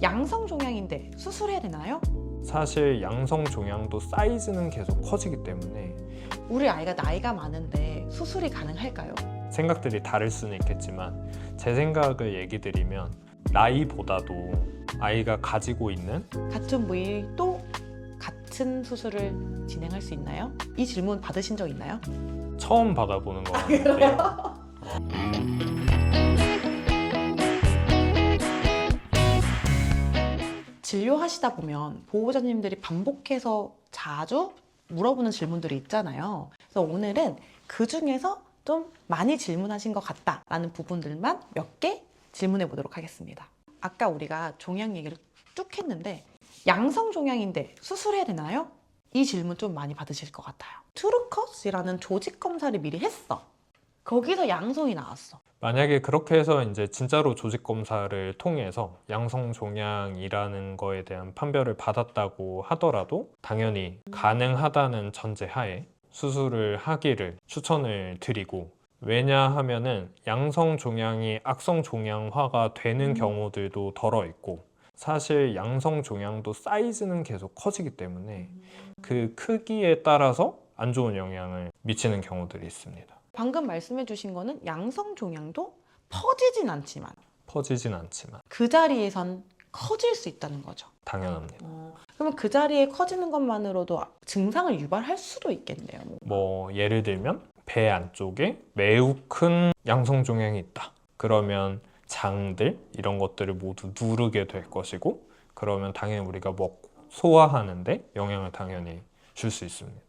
양성 종양인데 수술해야 되나요? 사실 양성 종양도 사이즈는 계속 커지기 때문에 우리 아이가 나이가 많은데 수술이 가능할까요? 생각들이 다를 수는 있겠지만 제 생각을 얘기 드리면 나이보다도 아이가 가지고 있는 같은 부위 또 같은 수술을 진행할 수 있나요? 이 질문 받으신 적 있나요? 처음 받아보는 거 같은데요. 진료하시다 보면 보호자님들이 반복해서 자주 물어보는 질문들이 있잖아요. 그래서 오늘은 그 중에서 좀 많이 질문하신 것 같다라는 부분들만 몇 개 질문해 보도록 하겠습니다. 아까 우리가 종양 얘기를 쭉 했는데 양성 종양인데 수술해야 되나요? 이 질문 좀 많이 받으실 것 같아요. 트루컷이라는 조직 검사를 미리 했어. 거기서 양성이 나왔어. 만약에 그렇게 해서 이제 진짜로 조직 검사를 통해서 양성 종양이라는 거에 대한 판별을 받았다고 하더라도 당연히 가능하다는 전제하에 수술을 하기를 추천을 드리고, 왜냐하면은 양성 종양이 악성 종양화가 되는 경우들도 덜어 있고, 사실 양성 종양도 사이즈는 계속 커지기 때문에 그 크기에 따라서 안 좋은 영향을 미치는 경우들이 있습니다. 방금 말씀해 주신 거는 양성 종양도 퍼지진 않지만 퍼지진 않지만 그 자리에선 커질 수 있다는 거죠. 당연합니다. 그러면 그 자리에 커지는 것만으로도 증상을 유발할 수도 있겠네요. 뭐 예를 들면 배 안쪽에 매우 큰 양성 종양이 있다. 그러면 장들 이런 것들을 모두 누르게 될 것이고, 그러면 당연히 우리가 먹고 소화하는데 영향을 당연히 줄 수 있습니다.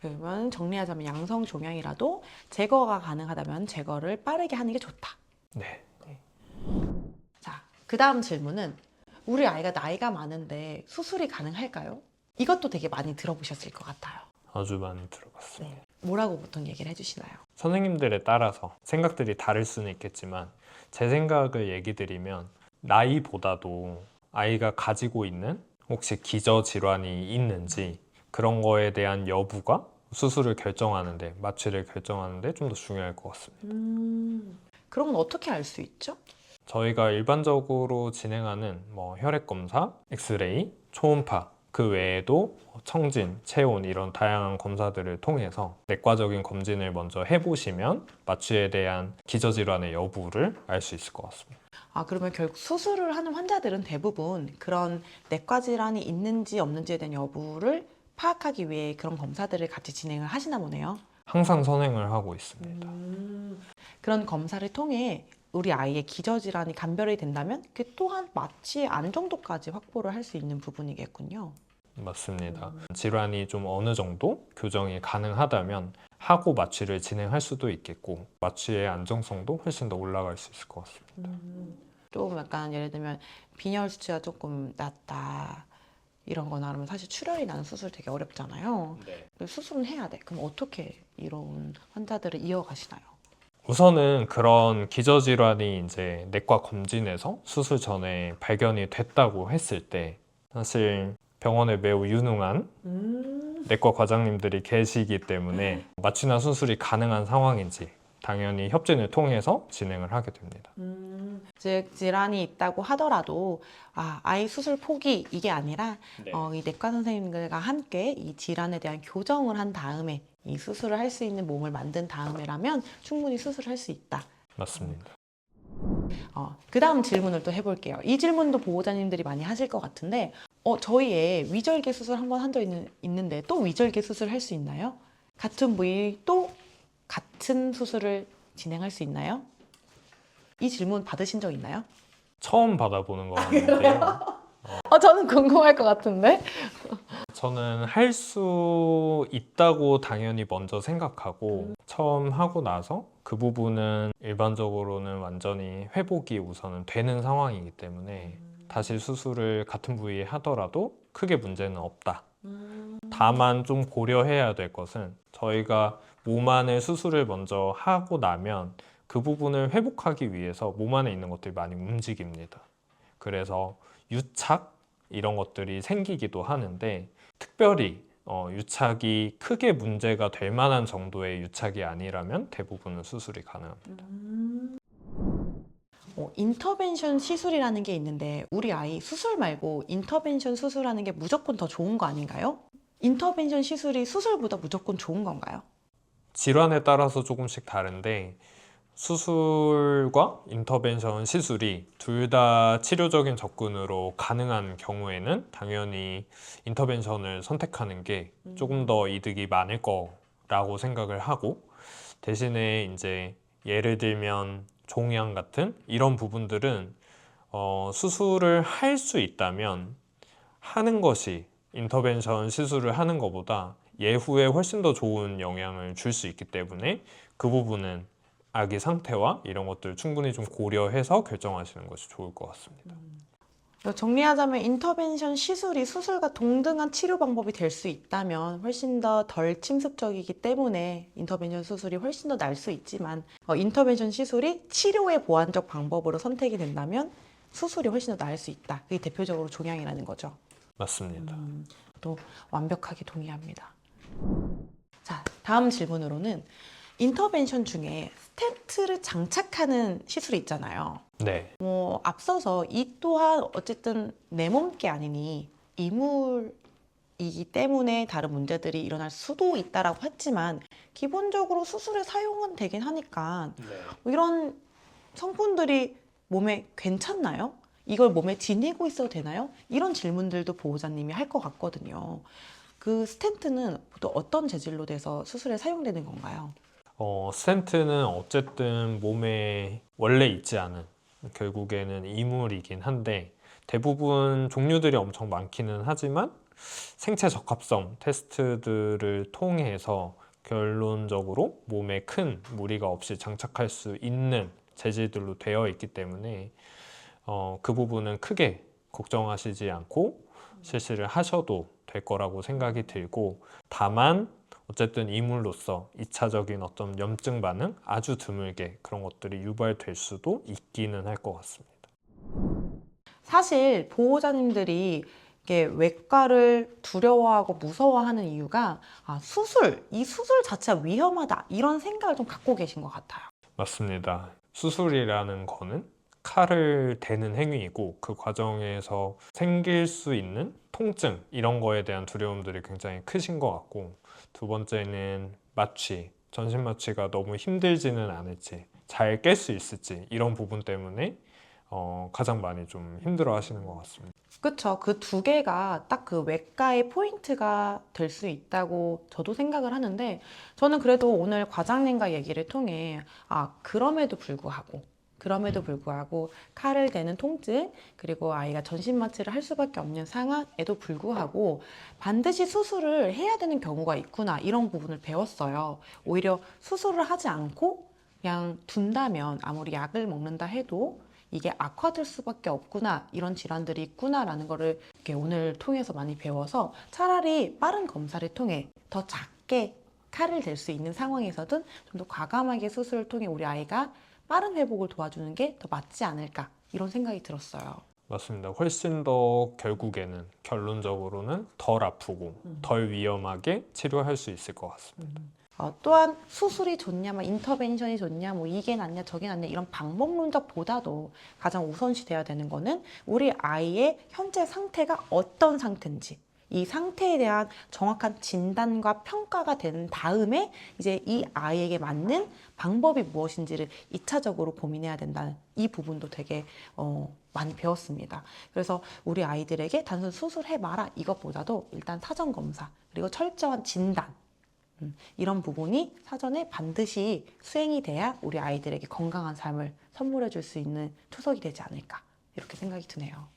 그러면 정리하자면 양성 종양이라도 제거가 가능하다면 제거를 빠르게 하는 게 좋다. 네. 자, 그 다음 질문은 우리 아이가 나이가 많은데 수술이 가능할까요? 이것도 되게 많이 들어보셨을 것 같아요. 아주 많이 들어봤습니다. 뭐라고 보통 얘기를 해주시나요? 선생님들에 따라서 생각들이 다를 수는 있겠지만 제 생각을 얘기 드리면 나이보다도 아이가 가지고 있는 혹시 기저질환이 있는지 그런 거에 대한 여부가 수술을 결정하는데, 마취를 결정하는데 좀 더 중요할 것 같습니다. 그런 건 어떻게 알 수 있죠? 저희가 일반적으로 진행하는 뭐 혈액 검사, 엑스레이, 초음파, 그 외에도 청진, 체온 이런 다양한 검사들을 통해서 내과적인 검진을 먼저 해보시면 마취에 대한 기저질환의 여부를 알 수 있을 것 같습니다. 그러면 결국 수술을 하는 환자들은 대부분 그런 내과 질환이 있는지 없는지에 대한 여부를 파악하기 위해 그런 검사들을 같이 진행을 하시나 보네요. 항상 선행을 하고 있습니다. 그런 검사를 통해 우리 아이의 기저질환이 감별이 된다면 그 또한 마취의 안정도까지 확보를 할 수 있는 부분이겠군요. 맞습니다. 질환이 좀 어느 정도 교정이 가능하다면 하고 마취를 진행할 수도 있겠고, 마취의 안정성도 훨씬 더 올라갈 수 있을 것 같습니다. 좀 약간 예를 들면 빈혈 수치가 조금 낮다 이런 거나 하면 사실 출혈이 나는 수술 되게 어렵잖아요. 네. 수술은 해야 돼. 그럼 어떻게 이런 환자들을 이어가시나요? 우선은 그런 기저질환이 이제 내과 검진에서 수술 전에 발견이 됐다고 했을 때 사실 병원에 매우 유능한 내과 과장님들이 계시기 때문에 마취나 수술이 가능한 상황인지 당연히 협진을 통해서 진행을 하게 됩니다. 즉 질환이 있다고 하더라도 아이 수술 포기 이게 아니라 이 내과 선생님들과 함께 이 질환에 대한 교정을 한 다음에 이 수술을 할 수 있는 몸을 만든 다음에라면 충분히 수술을 할 수 있다. 맞습니다. 그 다음 질문을 또 해볼게요. 이 질문도 보호자님들이 많이 하실 것 같은데 저희 애 위절개 수술 한 번 한 적 있는데 또 위절개 수술 할 수 있나요? 같은 부위 또 같은 수술을 진행할 수 있나요? 이 질문 받으신 적 있나요? 처음 받아보는 거 같은데요. 저는 궁금할 것 같은데. 저는 할 수 있다고 당연히 먼저 생각하고 처음 하고 나서 그 부분은 일반적으로는 완전히 회복이 우선은 되는 상황이기 때문에 다시 수술을 같은 부위에 하더라도 크게 문제는 없다. 다만 좀 고려해야 될 것은 저희가 몸 안에 수술을 먼저 하고 나면 그 부분을 회복하기 위해서 몸 안에 있는 것들이 많이 움직입니다. 그래서 유착 이런 것들이 생기기도 하는데 특별히 유착이 크게 문제가 될 만한 정도의 유착이 아니라면 대부분은 수술이 가능합니다. 인터벤션 시술이라는 게 있는데 우리 아이 수술 말고 인터벤션 수술하는 게 무조건 더 좋은 거 아닌가요? 인터벤션 시술이 수술보다 무조건 좋은 건가요? 질환에 따라서 조금씩 다른데 수술과 인터벤션 시술이 둘 다 치료적인 접근으로 가능한 경우에는 당연히 인터벤션을 선택하는 게 조금 더 이득이 많을 거라고 생각을 하고, 대신에 이제 예를 들면 종양 같은 이런 부분들은 수술을 할 수 있다면 하는 것이 인터벤션 시술을 하는 것보다 예후에 훨씬 더 좋은 영향을 줄 수 있기 때문에 그 부분은 아기 상태와 이런 것들 충분히 좀 고려해서 결정하시는 것이 좋을 것 같습니다. 정리하자면 인터벤션 시술이 수술과 동등한 치료 방법이 될 수 있다면 훨씬 더 덜 침습적이기 때문에 인터벤션 수술이 훨씬 더 나을 수 있지만 인터벤션 시술이 치료의 보완적 방법으로 선택이 된다면 수술이 훨씬 더 나을 수 있다. 그게 대표적으로 종양이라는 거죠. 맞습니다. 또 완벽하게 동의합니다. 자, 다음 질문으로는 인터벤션 중에 스텐트를 장착하는 시술이 있잖아요. 네, 앞서서 이 또한 어쨌든 내 몸게 아니니 이물이기 때문에 다른 문제들이 일어날 수도 있다라고 했지만 기본적으로 수술에 사용은 되긴 하니까 이런 성분들이 몸에 괜찮나요? 이걸 몸에 지니고 있어도 되나요? 이런 질문들도 보호자님이 할 것 같거든요. 그 스텐트는 또 어떤 재질로 돼서 수술에 사용되는 건가요? 스텐트는 어쨌든 몸에 원래 있지 않은 결국에는 이물이긴 한데 대부분 종류들이 엄청 많기는 하지만 생체 적합성 테스트들을 통해서 결론적으로 몸에 큰 무리가 없이 장착할 수 있는 재질들로 되어 있기 때문에 그 부분은 크게 걱정하시지 않고 실시를 하셔도 될 거라고 생각이 들고, 다만 어쨌든 이물로서 2차적인 어떤 염증 반응 아주 드물게 그런 것들이 유발될 수도 있기는 할 것 같습니다. 사실 보호자님들이 이게 외과를 두려워하고 무서워하는 이유가 이 수술 자체가 위험하다 이런 생각을 좀 갖고 계신 것 같아요. 맞습니다. 수술이라는 거는 칼을 대는 행위이고 그 과정에서 생길 수 있는 통증 이런 거에 대한 두려움들이 굉장히 크신 것 같고, 두 번째는 마취, 전신 마취가 너무 힘들지는 않을지 잘 깰 수 있을지 이런 부분 때문에 가장 많이 좀 힘들어 하시는 것 같습니다. 그쵸. 그 두 개가 딱 그 외과의 포인트가 될 수 있다고 저도 생각을 하는데, 저는 그래도 오늘 과장님과 얘기를 통해, 그럼에도 불구하고 칼을 대는 통증, 그리고 아이가 전신 마취를 할 수밖에 없는 상황에도 불구하고 반드시 수술을 해야 되는 경우가 있구나, 이런 부분을 배웠어요. 오히려 수술을 하지 않고 그냥 둔다면 아무리 약을 먹는다 해도 이게 악화될 수밖에 없구나, 이런 질환들이 있구나라는 거를 이렇게 오늘 통해서 많이 배워서 차라리 빠른 검사를 통해 더 작게 칼을 댈 수 있는 상황에서든 좀 더 과감하게 수술을 통해 우리 아이가 빠른 회복을 도와주는 게 더 맞지 않을까, 이런 생각이 들었어요. 맞습니다. 훨씬 더 결국에는 결론적으로는 덜 아프고 덜 위험하게 치료할 수 있을 것 같습니다. 또한 수술이 좋냐, 인터벤션이 좋냐, 이게 낫냐, 저게 낫냐, 이런 방법론적보다도 가장 우선시 돼야 되는 거는 우리 아이의 현재 상태가 어떤 상태인지, 이 상태에 대한 정확한 진단과 평가가 된 다음에 이제 이 아이에게 맞는 방법이 무엇인지를 2차적으로 고민해야 된다는 이 부분도 되게 많이 배웠습니다. 그래서 우리 아이들에게 단순 수술해봐라 이것보다도 일단 사전 검사, 그리고 철저한 진단, 이런 부분이 사전에 반드시 수행이 돼야 우리 아이들에게 건강한 삶을 선물해 줄 수 있는 초석이 되지 않을까, 이렇게 생각이 드네요.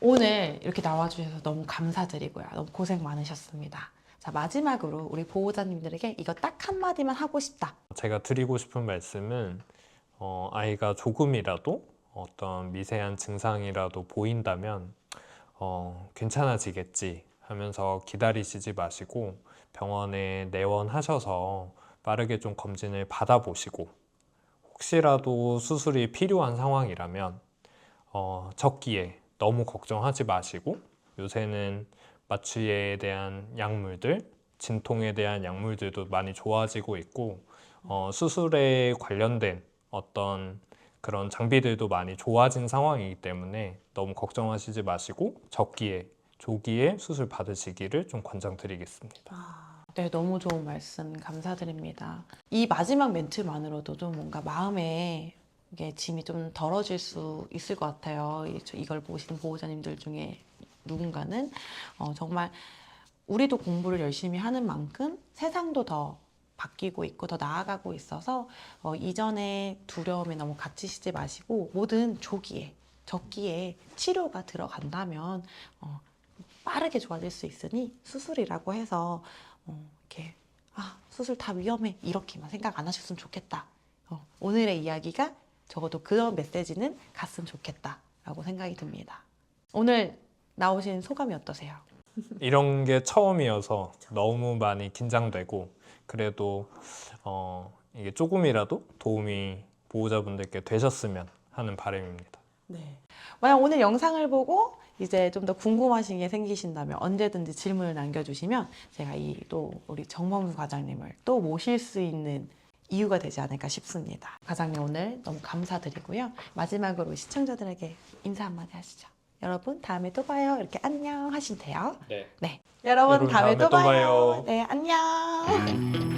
오늘 이렇게 나와주셔서 너무 감사드리고요. 너무 고생 많으셨습니다. 자, 마지막으로 우리 보호자님들에게 이거 딱 한마디만 하고 싶다. 제가 드리고 싶은 말씀은 아이가 조금이라도 어떤 미세한 증상이라도 보인다면 괜찮아지겠지 하면서 기다리시지 마시고 병원에 내원하셔서 빠르게 좀 검진을 받아보시고, 혹시라도 수술이 필요한 상황이라면 적기에 너무 걱정하지 마시고, 요새는 마취에 대한 약물들, 진통에 대한 약물들도 많이 좋아지고 있고 수술에 관련된 어떤 그런 장비들도 많이 좋아진 상황이기 때문에 너무 걱정하시지 마시고 적기에 조기에 수술 받으시기를 좀 권장드리겠습니다. 네, 너무 좋은 말씀 감사드립니다. 이 마지막 멘트만으로도 좀 뭔가 마음에 이게 짐이 좀 덜어질 수 있을 것 같아요. 이걸 보시는 보호자님들 중에 누군가는 정말 우리도 공부를 열심히 하는 만큼 세상도 더 바뀌고 있고 더 나아가고 있어서 이전에 두려움에 너무 갇히시지 마시고 모든 조기에 적기에 치료가 들어간다면 빠르게 좋아질 수 있으니 수술이라고 해서 이렇게 수술 다 위험해 이렇게만 생각 안 하셨으면 좋겠다. 오늘의 이야기가 적어도 그런 메시지는 갔으면 좋겠다라고 생각이 듭니다. 오늘 나오신 소감이 어떠세요? 이런 게 처음이어서 너무 많이 긴장되고 그래도 이게 조금이라도 도움이 보호자분들께 되셨으면 하는 바람입니다. 네. 만약 오늘 영상을 보고 이제 좀 더 궁금하신 게 생기신다면 언제든지 질문을 남겨주시면 제가 또 우리 정범수 과장님을 또 모실 수 있는 이유가 되지 않을까 싶습니다. 과장님 오늘 너무 감사드리고요. 마지막으로 시청자들에게 인사 한마디 하시죠. 여러분 다음에 또 봐요. 이렇게 안녕 하시면 돼요. 네. 네. 여러분 다음에 또 봐요. 봐요. 네, 안녕.